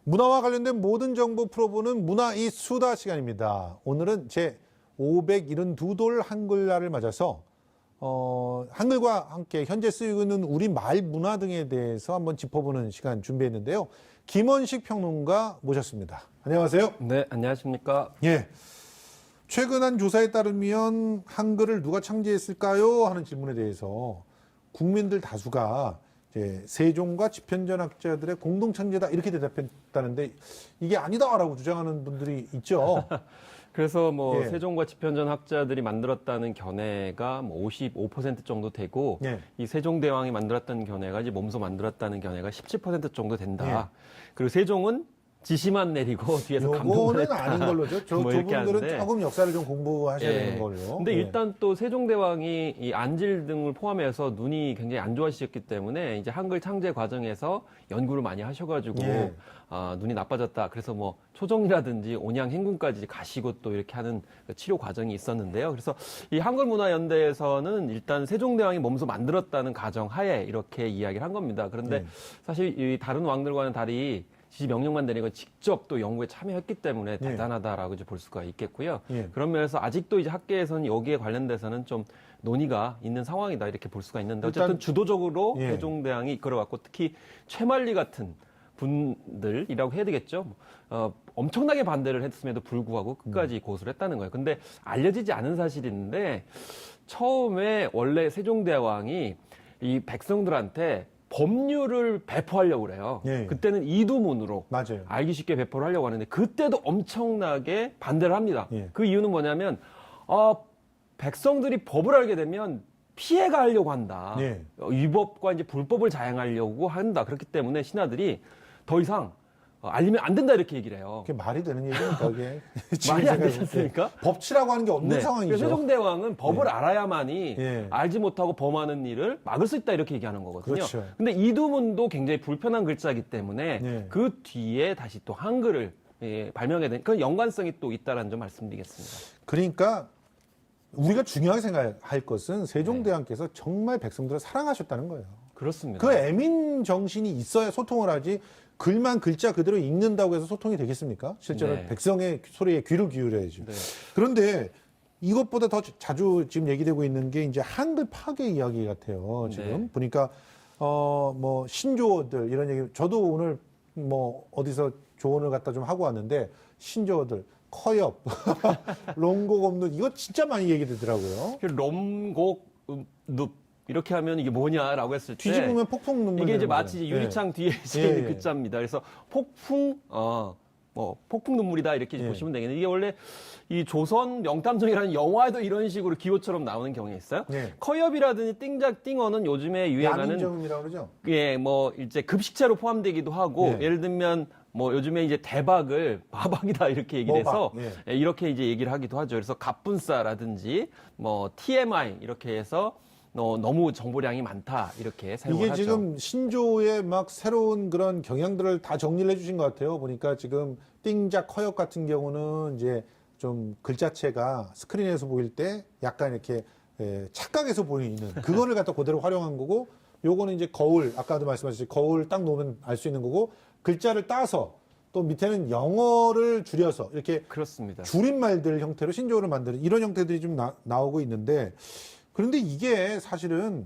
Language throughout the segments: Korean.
문화와 관련된 모든 정보 풀어보는 문화 이 수다 시간입니다. 오늘은 제 572돌 한글날을 맞아서 한글과 함께 현재 쓰이고 있는 우리 말 문화 등에 대해서 한번 짚어보는 시간 준비했는데요. 김원식 평론가 모셨습니다. 안녕하세요. 네, 안녕하십니까. 예. 최근 한 조사에 따르면 한글을 누가 창제했을까요? 하는 질문에 대해서 국민들 다수가 이제 세종과 집현전학자들의 공동 창제다 이렇게 대답했다는데 이게 아니다라고 주장하는 분들이 있죠. 그래서 뭐 예. 세종과 집현전 학자들이 만들었다는 견해가 뭐 55% 정도 되고 예. 이 세종대왕이 만들었다는 견해가 이제 몸소 만들었다는 견해가 17% 정도 된다. 그리고 세종은 지시만 내리고 뒤에서 감동을 요거는 했다. 아닌 걸로죠. 뭐 이렇게 저분들은 하는데. 조금 역사를 좀 공부하셔야 예. 되는 걸로. 근데 예. 일단 또 세종대왕이 이 안질 등을 포함해서 눈이 굉장히 안 좋아지셨기 때문에 이제 한글 창제 과정에서 연구를 많이 하셔가지고 예. 눈이 나빠졌다. 그래서 뭐 초정이라든지 온양 행군까지 가시고 또 이렇게 하는 치료 과정이 있었는데요. 그래서 이 한글문화연대에서는 일단 세종대왕이 몸소 만들었다는 가정 하에 이렇게 이야기를 한 겁니다. 그런데 사실 이 다른 왕들과는 달리 지시 명령만 내리고 직접 또 연구에 참여했기 때문에 대단하다라고 이제 볼 수가 있겠고요. 예. 그런 면에서 아직도 이제 학계에서는 여기에 관련돼서는 좀 논의가 있는 상황이다 이렇게 볼 수가 있는데 어쨌든 일단, 주도적으로 예. 세종대왕이 이끌어갔고 특히 최만리 같은 분들이라고 해야 되겠죠. 엄청나게 반대를 했음에도 불구하고 끝까지 고수를 했다는 거예요. 근데 알려지지 않은 사실이 있는데 처음에 원래 세종대왕이 이 백성들한테 법률을 배포하려고 그래요. 예. 그때는 이두문으로 맞아요. 알기 쉽게 배포를 하려고 하는데 그때도 엄청나게 반대를 합니다. 예. 그 이유는 뭐냐면 백성들이 법을 알게 되면 피해가 하려고 한다. 예. 위법과 이제 불법을 자행하려고 한다. 그렇기 때문에 신하들이 더 이상 알리면 안 된다 이렇게 얘기를 해요. 그게 말이 되는 얘기입니까, 그게? 지금 말이 안 생각해볼 되지 때. 않습니까? 법치라고 하는 게 없는 상황이죠. 그래서 세종대왕은 법을 예. 알아야만이 예. 알지 못하고 범하는 일을 막을 수 있다 이렇게 얘기하는 거거든요. 그렇죠. 근데 이두문도 굉장히 불편한 글자이기 때문에 예. 그 뒤에 다시 또 한글을 발명해야 되는 그런 연관성이 또 있다라는 점 말씀드리겠습니다. 그러니까 우리가 중요하게 생각할 것은 세종대왕께서 정말 백성들을 사랑하셨다는 거예요. 그렇습니다. 그 애민 정신이 있어야 소통을 하지 글만 글자 그대로 읽는다고 해서 소통이 되겠습니까? 실제로 네. 백성의 소리에 귀를 기울여야죠. 네. 그런데 이것보다 더 자주 지금 얘기되고 있는 게 이제 한글 파괴 이야기 같아요. 지금 네. 보니까 뭐 신조어들 이런 얘기 저도 오늘 뭐 어디서 조언을 갖다 좀 하고 왔는데 신조어들 커엽, 롱곡 없는 이거 진짜 많이 얘기되더라고요. 롬곡 눕 이렇게 하면 이게 뭐냐라고 했을 때 뒤집으면 폭풍 눈물 이게 이제 되는 마치 거잖아요. 유리창 뒤에 이제 예, 있는 예. 글자입니다. 그래서 폭풍 폭풍 눈물이다 이렇게 예. 보시면 되겠는데 이게 원래 이 조선 명탐정이라는 영화에도 이런 식으로 기호처럼 나오는 경우가 있어요. 예. 커엽이라든지 띵작 띵어는 요즘에 유행하는 야민정음이라고 그러죠? 뭐 이제 급식체로 포함되기도 하고 예. 예를 들면 뭐 요즘에 이제 대박을 바박이다 이렇게 얘기를 해서 머박, 이렇게 이제 얘기를 하기도 하죠. 그래서 갑분싸라든지 뭐 TMI 이렇게 해서 너무 정보량이 많다 이렇게 사용을 이게 하죠. 지금 신조의 막 새로운 그런 경향들을 다 정리를 해주신 것 같아요. 보니까 지금 띵작 커엽 같은 경우는 이제 좀 글자체가 스크린에서 보일 때 약간 이렇게 착각해서 보이는 그거를 갖다 그대로 활용한 거고 요거는 이제 거울 아까도 말씀하셨듯이 거울 딱 놓으면 알 수 있는 거고 글자를 따서 또 밑에는 영어를 줄여서 이렇게 그렇습니다. 줄임말들 형태로 신조어를 만드는 이런 형태들이 좀 나오고 있는데 그런데 이게 사실은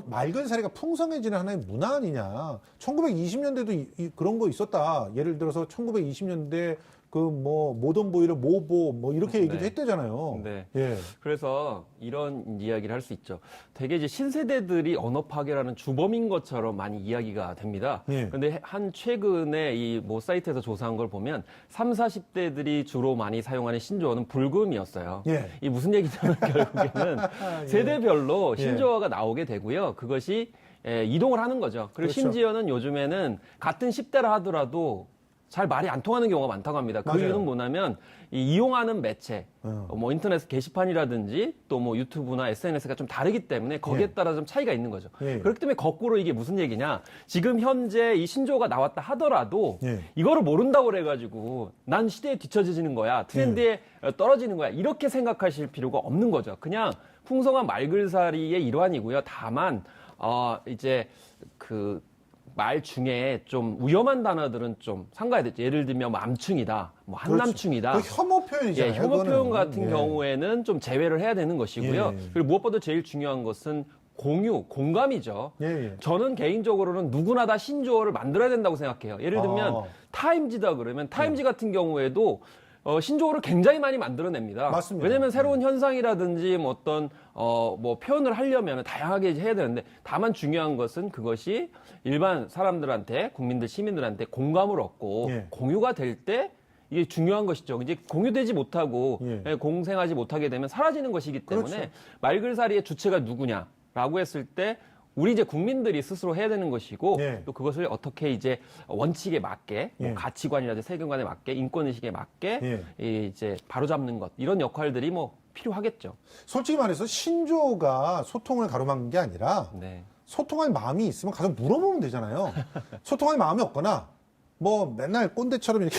맑은 사례가 풍성해지는 하나의 문화 아니냐. 1920년대도 그런 거 있었다. 예를 들어서 1920년대 그 뭐 모던 보이를 모보 뭐 이렇게 얘기도 네. 했대잖아요. 네. 예. 그래서 이런 이야기를 할 수 있죠. 되게 이제 신세대들이 언어 파괴라는 주범인 것처럼 많이 이야기가 됩니다. 예. 그런데 한 최근에 이 모 사이트에서 조사한 걸 보면 3, 40대들이 주로 많이 사용하는 신조어는 불금이었어요. 예. 이 무슨 얘기냐면 결국에는 예. 세대별로 예. 신조어가 나오게 되고요. 그것이 이동을 하는 거죠. 그리고 그렇죠. 심지어는 요즘에는 같은 10대라 하더라도 잘 말이 안 통하는 경우가 많다고 합니다. 그 맞아요. 이유는 뭐냐면 이용하는 매체, 뭐 인터넷 게시판이라든지 또 뭐 유튜브나 SNS가 좀 다르기 때문에 거기에 예. 따라 좀 차이가 있는 거죠. 예. 그렇기 때문에 거꾸로 이게 무슨 얘기냐? 지금 현재 이 신조어가 나왔다 하더라도 예. 이거를 모른다고 그래가지고 난 시대에 뒤처지는 거야, 트렌드에 떨어지는 거야 이렇게 생각하실 필요가 없는 거죠. 그냥 풍성한 말글살이의 일환이고요. 다만 이제 그 말 중에 좀 위험한 단어들은 좀 삼가야 되죠. 예를 들면 뭐 암충이다, 뭐 한남충이다. 그 혐오 표현이잖아요. 예, 혐오 표현 그거는. 같은 예. 경우에는 좀 제외를 해야 되는 것이고요. 예. 그리고 무엇보다 제일 중요한 것은 공유, 공감이죠. 예, 예. 저는 개인적으로는 누구나 다 신조어를 만들어야 된다고 생각해요. 예를 들면 아. 타임지다 그러면 타임지 같은 경우에도 신조어를 굉장히 많이 만들어냅니다. 맞습니다. 왜냐하면 새로운 현상이라든지 뭐 어떤 뭐 표현을 하려면 다양하게 해야 되는데 다만 중요한 것은 그것이 일반 사람들한테 국민들 시민들한테 공감을 얻고 예. 공유가 될 때 이게 중요한 것이죠. 이제 공유되지 못하고 예. 공생하지 못하게 되면 사라지는 것이기 때문에 그렇죠. 말글살이의 주체가 누구냐라고 했을 때 우리 이제 국민들이 스스로 해야 되는 것이고 예. 또 그것을 어떻게 이제 원칙에 맞게 뭐 예. 가치관이라든지 세계관에 맞게 인권의식에 맞게 예. 이제 바로잡는 것 이런 역할들이 뭐 필요하겠죠. 솔직히 말해서 신조어가 소통을 가로막는 게 아니라 네. 소통할 마음이 있으면 가서 물어보면 되잖아요. 소통할 마음이 없거나 뭐 맨날 꼰대처럼 이렇게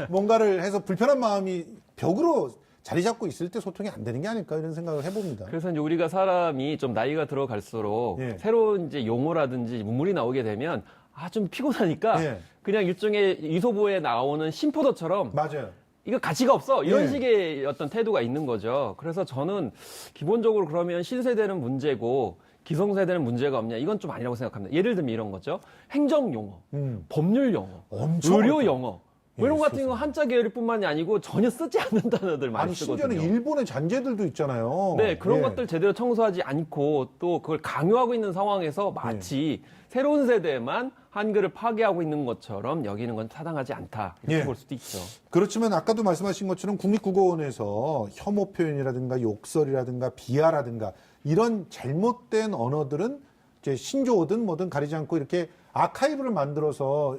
뭔가를 해서 불편한 마음이 벽으로 자리 잡고 있을 때 소통이 안 되는 게 아닐까 이런 생각을 해봅니다. 그래서 이제 우리가 사람이 좀 나이가 들어갈수록 예. 새로운 이제 용어라든지 문물이 나오게 되면 좀 피곤하니까 예. 그냥 일종의 이소보에 나오는 심포도처럼 맞아요. 이거 가치가 없어 이런 예. 식의 어떤 태도가 있는 거죠. 그래서 저는 기본적으로 그러면 신세대는 문제고 기성세대는 문제가 없냐 이건 좀 아니라고 생각합니다. 예를 들면 이런 거죠. 행정용어, 법률 용어, 엄청 의료 어렵다. 용어 뭐 이런 예, 거 같은 거 한자 계열뿐만이 아니고 전혀 쓰지 않는 단어들 많이 아니 쓰거든요. 심지어는 일본의 잔재들도 있잖아요. 네, 그런 예. 것들 제대로 청소하지 않고 또 그걸 강요하고 있는 상황에서 마치 예. 새로운 세대만 한글을 파괴하고 있는 것처럼 여기는 건 타당하지 않다 이렇게 예. 볼 수도 있죠. 그렇지만 아까도 말씀하신 것처럼 국립국어원에서 혐오 표현이라든가 욕설이라든가 비하라든가 이런 잘못된 언어들은 이제 신조어든 뭐든 가리지 않고 이렇게 아카이브를 만들어서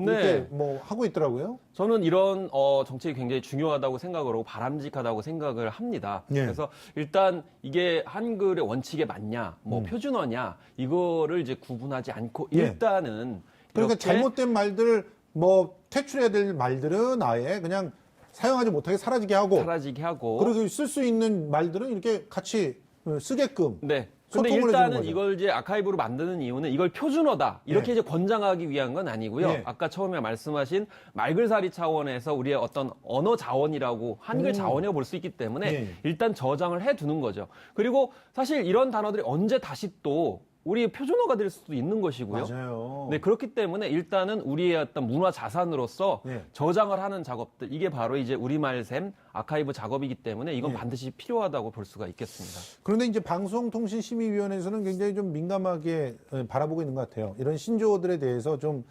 이렇게 네. 뭐 하고 있더라고요. 저는 이런 정책이 굉장히 중요하다고 생각을 하고 바람직하다고 생각을 합니다. 예. 그래서 일단 이게 한글의 원칙에 맞냐, 뭐 표준어냐 이거를 이제 구분하지 않고 예. 일단은 그러니까 이렇게 잘못된 말들을 뭐 퇴출해야 될 말들은 아예 그냥 사용하지 못하게 사라지게 하고 사라지게 하고 그리고 쓸 수 있는 말들은 이렇게 같이 쓰게끔 네. 근데 소통을 해주는 일단은 거죠. 이걸 이제 아카이브로 만드는 이유는 이걸 표준어다. 이렇게 예. 이제 권장하기 위한 건 아니고요. 예. 아까 처음에 말씀하신 말글살이 차원에서 우리의 어떤 언어 자원이라고 한글 자원이라고 볼 수 있기 때문에 예. 일단 저장을 해 두는 거죠. 그리고 사실 이런 단어들이 언제 다시 또 우리의 표준어가 될 수도 있는 것이고요. 맞아요. 네, 그렇기 때문에 일단은 우리의 어떤 문화 자산으로서 예. 저장을 하는 작업들, 이게 바로 이제 우리말샘 아카이브 작업이기 때문에 이건 예. 반드시 필요하다고 볼 수가 있겠습니다. 그런데 이제 방송통신심의위원회에서는 굉장히 좀 민감하게 바라보고 있는 것 같아요. 이런 신조어들에 대해서 좀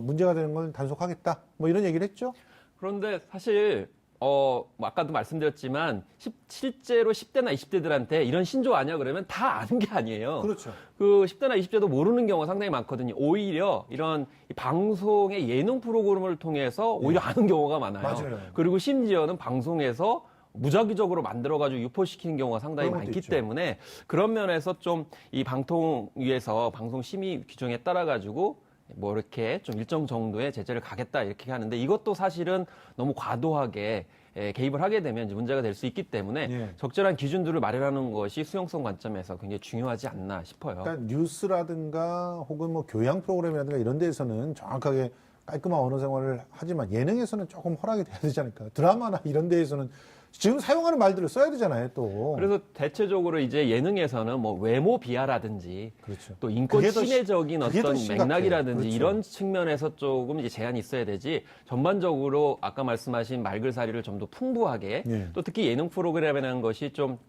문제가 되는 걸 단속하겠다. 뭐 이런 얘기를 했죠. 그런데 사실 뭐 아까도 말씀드렸지만 실제로 10대나 20대들한테 이런 신조어 아니야 그러면 다 아는 게 아니에요. 그렇죠. 그 10대나 20대도 모르는 경우가 상당히 많거든요. 오히려 이런 방송의 예능 프로그램을 통해서 오히려 아는 경우가 많아요. 맞아요. 그리고 심지어는 방송에서 무작위적으로 만들어가지고 유포시키는 경우가 상당히 그런 것도 많기 있죠. 때문에 그런 면에서 좀 이 방통위에서 방송 심의 규정에 따라 가지고 뭐 이렇게 좀 일정 정도의 제재를 가겠다 이렇게 하는데 이것도 사실은 너무 과도하게 개입을 하게 되면 이제 문제가 될 수 있기 때문에 예. 적절한 기준들을 마련하는 것이 수용성 관점에서 굉장히 중요하지 않나 싶어요. 그러니까 뉴스라든가 혹은 뭐 교양 프로그램이라든가 이런 데에서는 정확하게 깔끔한 언어 생활을 하지만 예능에서는 조금 허락이 돼야 되지 않을까. 드라마나 이런 데에서는 지금 사용하는 말들을 써야 되잖아요, 또. 그래서 대체적으로 이제 예능에서는 뭐 외모 비하라든지 그렇죠. 또 인권 그게 더 침해적인 그게 더 어떤 심각해요. 맥락이라든지 그렇죠. 이런 측면에서 조금 이제 제한이 있어야 되지 전반적으로 아까 말씀하신 말글살이를 좀 더 풍부하게 예. 또 특히 예능 프로그램이라는 것이 좀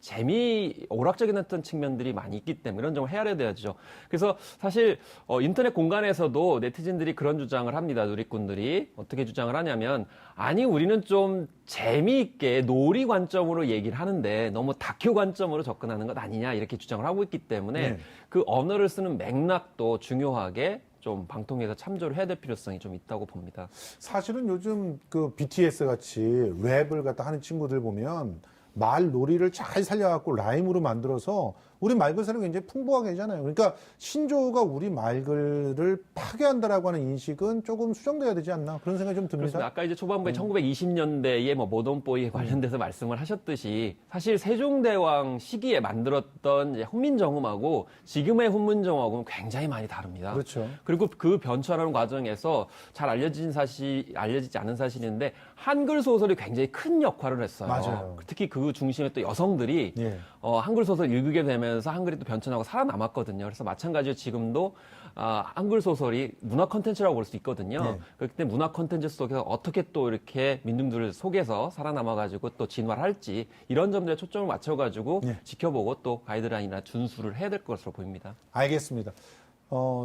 오락적인 어떤 측면들이 많이 있기 때문에 이런 점을 헤아려야 되죠. 그래서 사실 인터넷 공간에서도 네티즌들이 그런 주장을 합니다. 누리꾼들이 어떻게 주장을 하냐면 아니 우리는 좀 재미있게 놀이 관점으로 얘기를 하는데 너무 다큐 관점으로 접근하는 것 아니냐 이렇게 주장을 하고 있기 때문에 네. 그 언어를 쓰는 맥락도 중요하게 좀 방통위에서 참조를 해야 될 필요성이 좀 있다고 봅니다. 사실은 요즘 그 BTS 같이 랩을 갖다 하는 친구들 보면 말 놀이를 잘 살려갖고 라임으로 만들어서 우리 말글사를 굉장히 풍부하게 하잖아요. 그러니까 신조어가 우리 말글을 파괴한다라고 하는 인식은 조금 수정돼야 되지 않나 그런 생각이 좀 듭니다. 그렇습니다. 아까 이제 초반부에 1920년대에 뭐 모던보이에 관련돼서 말씀을 하셨듯이 사실 세종대왕 시기에 만들었던 이제 훈민정음하고 지금의 훈민정음하고는 굉장히 많이 다릅니다. 그렇죠. 그리고 그 변천하는 과정에서 잘 알려지지 않은 사실인데 한글 소설이 굉장히 큰 역할을 했어요. 맞아요. 특히 그 중심에 또 여성들이 예. 한글 소설 읽게 되면서 한글이 또 변천하고 살아남았거든요. 그래서 마찬가지로 지금도 한글 소설이 문화 콘텐츠라고 볼 수 있거든요. 네. 그렇기 때문에 문화 콘텐츠 속에서 어떻게 또 이렇게 민중들 속에서 살아남아가지고 또 진화를 할지 이런 점들에 초점을 맞춰가지고 네. 지켜보고 또 가이드라인이나 준수를 해야 될 것으로 보입니다. 알겠습니다.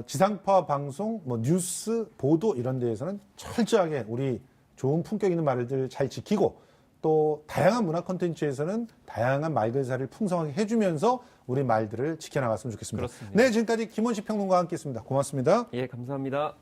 지상파 방송, 뭐 뉴스, 보도 이런 데에서는 철저하게 우리 좋은 품격 있는 말들 잘 지키고 또 다양한 문화 콘텐츠에서는 다양한 말글사를 풍성하게 해주면서 우리 말들을 지켜나갔으면 좋겠습니다. 그렇습니다. 네, 지금까지 김원식 평론가와 함께했습니다. 고맙습니다. 예, 감사합니다.